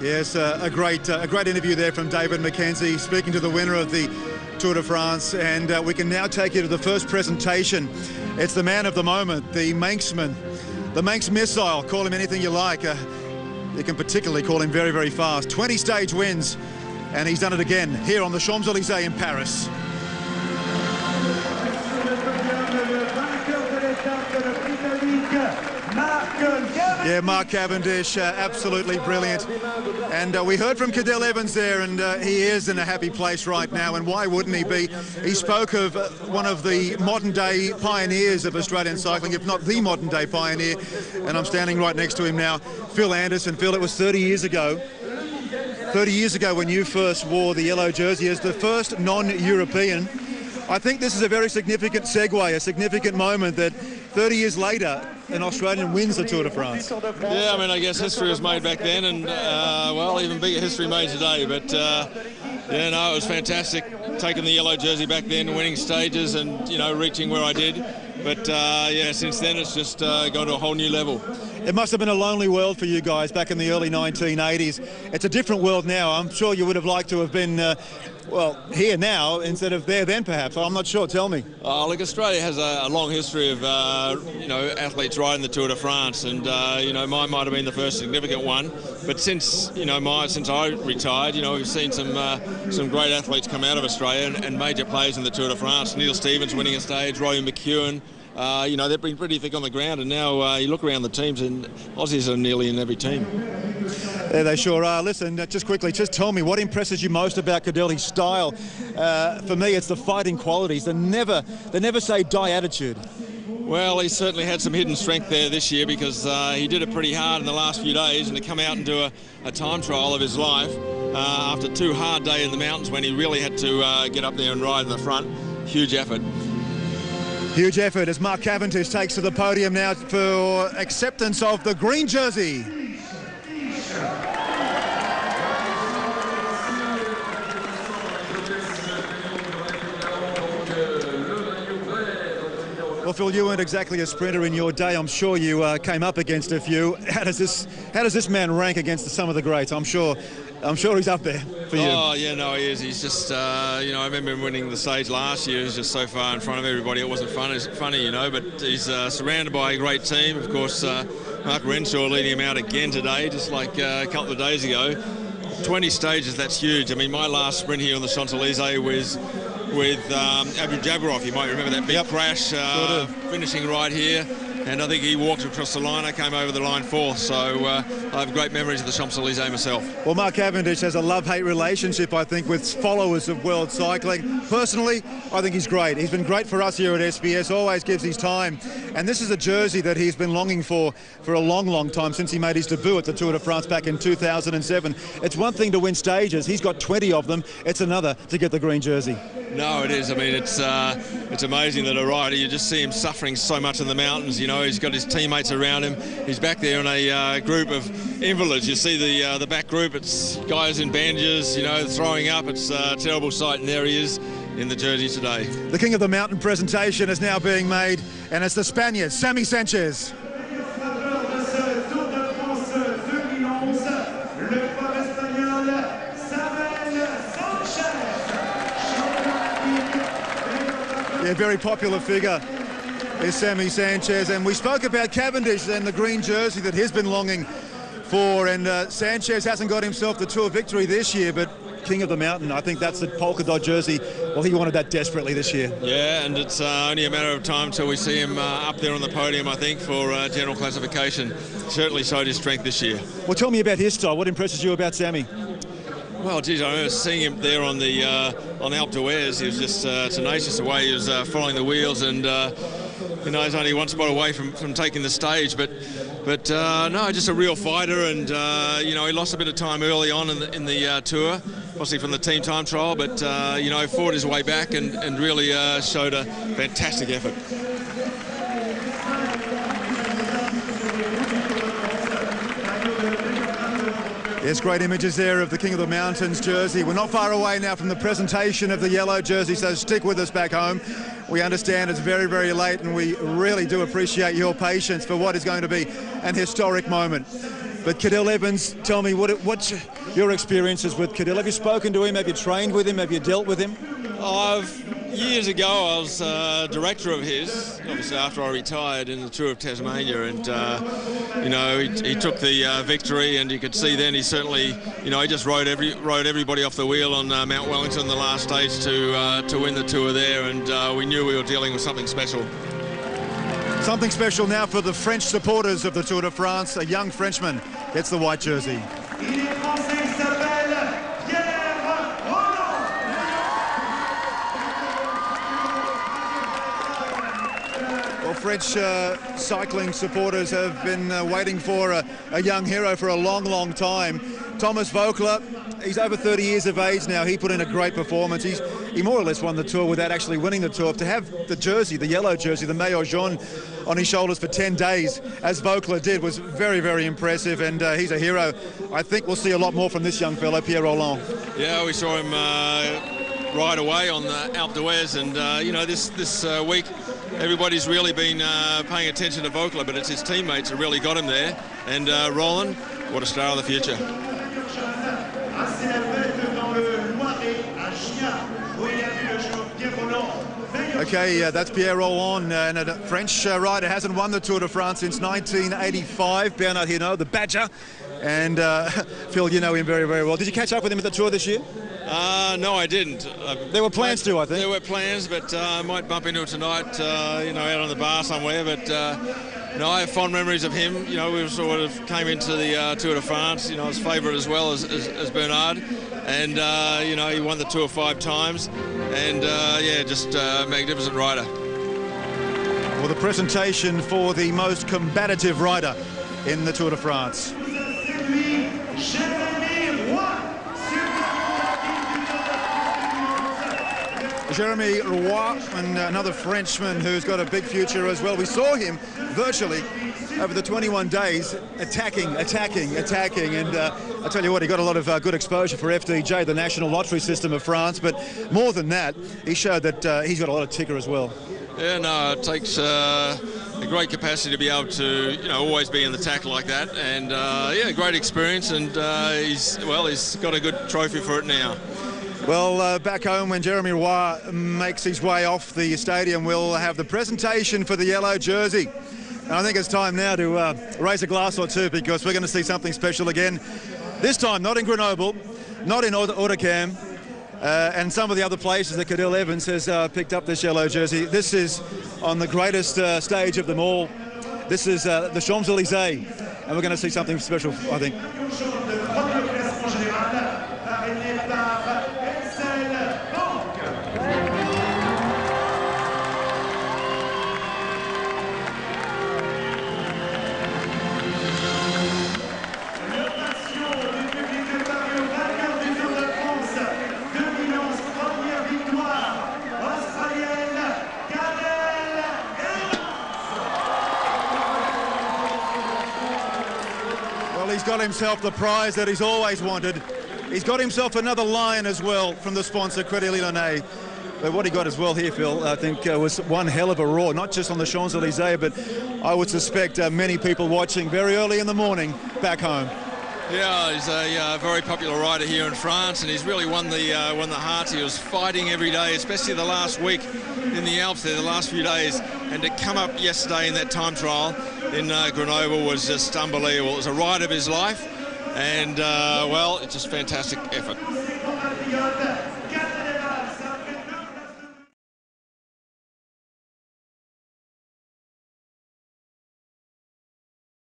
Yes, a great interview there from David McKenzie, speaking to the winner of the Tour de France, and we can now take you to the first presentation. It's the man of the moment, the Manxman, the Manx missile. Call him anything you like. You can particularly call him very, very fast. 20 stage wins, and he's done it again here on the Champs-Élysées in Paris. Yeah, Mark Cavendish, absolutely brilliant. And we heard from Cadel Evans there, and he is in a happy place right now, and why wouldn't he be? He spoke of one of the modern-day pioneers of Australian cycling, if not the modern-day pioneer, and I'm standing right next to him now, Phil Anderson. Phil, it was 30 years ago. 30 years ago when you first wore the yellow jersey as the first non-European. I think this is a very significant segue, a significant moment that 30 years later, an Australian wins the Tour de France. Yeah, I mean, I guess history was made back then, and, well, even bigger history made today. But, yeah, no, it was fantastic taking the yellow jersey back then, winning stages and, you know, reaching where I did. But, yeah, since then it's just gone to a whole new level. It must have been a lonely world for you guys back in the early 1980s. It's a different world now. I'm sure you would have liked to have been, well, here now instead of there then, perhaps. I'm not sure. Tell me. Look, Australia has a long history of, you know, athletes riding the Tour de France, and, you know, mine might have been the first significant one. But since, you know, since I retired, you know, we've seen some great athletes come out of Australia and major players in the Tour de France. Neil Stevens winning a stage, Roy McEwen. You know, they've been pretty thick on the ground, and now you look around the teams and Aussies are nearly in every team. Yeah, they sure are. Listen, just quickly, just tell me, what impresses you most about Cadel? His style. For me, it's the fighting qualities, the never say die attitude. Well, he certainly had some hidden strength there this year, because he did it pretty hard in the last few days, and to come out and do a time trial of his life after 2 hard days in the mountains when he really had to get up there and ride in the front, huge effort. Huge effort as Mark Cavendish takes to the podium now for acceptance of the green jersey. Well, Phil, you weren't exactly a sprinter in your day. I'm sure you came up against a few. How does this man rank against some of the greats? I'm sure he's up there for you. Oh, yeah, no, he is. He's just, you know, I remember him winning the stage last year. He was just so far in front of everybody. It wasn't funny, you know, but he's surrounded by a great team. Of course, Mark Renshaw leading him out again today, just like a couple of days ago. 20 stages, that's huge. I mean, my last sprint here on the Champs-Élysées was with Abu Jabarov. You might remember that big crash, finishing right here. And I think he walked across the line. I came over the line fourth. So I have great memories of the Champs-Élysées myself. Well, Mark Cavendish has a love-hate relationship, I think, with followers of world cycling. Personally, I think he's great. He's been great for us here at SBS, always gives his time. And this is a jersey that he's been longing for a long, long time, since he made his debut at the Tour de France back in 2007. It's one thing to win stages. He's got 20 of them. It's another to get the green jersey. No, it is. I mean, it's amazing that a rider, you just see him suffering so much in the mountains. You know, he's got his teammates around him. He's back there in a group of invalids. You see the back group. It's guys in bandages, you know, throwing up. It's a terrible sight, and there he is in the jersey today. The King of the Mountain presentation is now being made, and it's the Spaniard, Sammy Sanchez. Yeah, very popular figure is Sammy Sanchez, and we spoke about Cavendish and the green jersey that he's been longing for, and Sanchez hasn't got himself the Tour victory this year, but King of the Mountain, I think that's the polka dot jersey. Well, he wanted that desperately this year. Yeah, and it's only a matter of time till we see him up there on the podium, I think, for general classification. Certainly showed his strength this year. Well, tell me about his style. What impresses you about Sammy? Well, geez, I remember seeing him there on the Alpe d'Huez. He was just tenacious the way he was following the wheels, and you know, he's only one spot away from taking the stage. But no, just a real fighter, and you know, he lost a bit of time early on in the tour, obviously from the team time trial. But you know, fought his way back and really showed a fantastic effort. Yes, great images there of the King of the Mountains jersey. We're not far away now from the presentation of the yellow jersey, so stick with us back home. We understand it's very, very late, and we really do appreciate your patience for what is going to be an historic moment. But Cadel Evans, tell me, what's your experiences with Cadel? Have you spoken to him? Have you trained with him? Have you dealt with him? Years ago, I was director of his, obviously after I retired in the Tour of Tasmania, and you know, he took the victory, and you could see then he certainly, you know, he just rode everybody off the wheel on Mount Wellington, the last stage, to win the Tour there, and we knew we were dealing with something special. Something special now for the French supporters of the Tour de France. A young Frenchman gets the white jersey. Well, French cycling supporters have been waiting for a young hero for a long, long time. Thomas Voeckler, he's over 30 years of age now. He put in a great performance. He more or less won the Tour without actually winning the Tour. To have the jersey, the yellow jersey, the maillot jaune on his shoulders for 10 days, as Voeckler did, was very, very impressive, and he's a hero. I think we'll see a lot more from this young fellow, Pierre Rolland. Yeah, we saw him right away on the Alpe d'Huez, and you know, this week everybody's really been paying attention to Voeckler, but it's his teammates who really got him there. And Roland, what a star of the future. Okay, that's Pierre Rolland, and a French rider hasn't won the Tour de France since 1985. Bernard Hinault, the Badger, and Phil, you know him very, very well. Did you catch up with him at the Tour this year? No, I didn't. There were plans to, I think. There were plans, but I might bump into it tonight, you know, out on the bar somewhere. But no, I have fond memories of him. You know, we sort of came into the Tour de France, you know, as favourite as well as Bernard. And, you know, he won the Tour 5 times. And, yeah, just a magnificent rider. Well, the presentation for the most combative rider in the Tour de France. Jeremy Roy, and another Frenchman who's got a big future as well. We saw him virtually over the 21 days attacking, and I tell you what, he got a lot of good exposure for FDJ, the National Lottery System of France, but more than that, he showed that he's got a lot of ticker as well. Yeah, no, it takes a great capacity to be able to, you know, always be in the tack like that, and yeah, great experience, and he's got a good trophy for it now. Well, back home when Jeremy Roy makes his way off the stadium, we'll have the presentation for the yellow jersey. And I think it's time now to raise a glass or two, because we're going to see something special again. This time, not in Grenoble, not in Hautacam, and some of the other places that Cadel Evans has picked up this yellow jersey. This is on the greatest stage of them all. This is the Champs-Élysées, and we're going to see something special, I think. He's got himself the prize that he's always wanted. He's got himself another lion as well from the sponsor, Credit Lyonnais. But what he got as well here, Phil, I think was one hell of a roar, not just on the Champs-Élysées, but I would suspect many people watching very early in the morning back home. Yeah, he's a very popular rider here in France, and he's really won the hearts. He was fighting every day, especially the last week in the Alps there, the last few days, and to come up yesterday in that time trial in Grenoble was just unbelievable. It was a ride of his life, and well, it's just fantastic effort.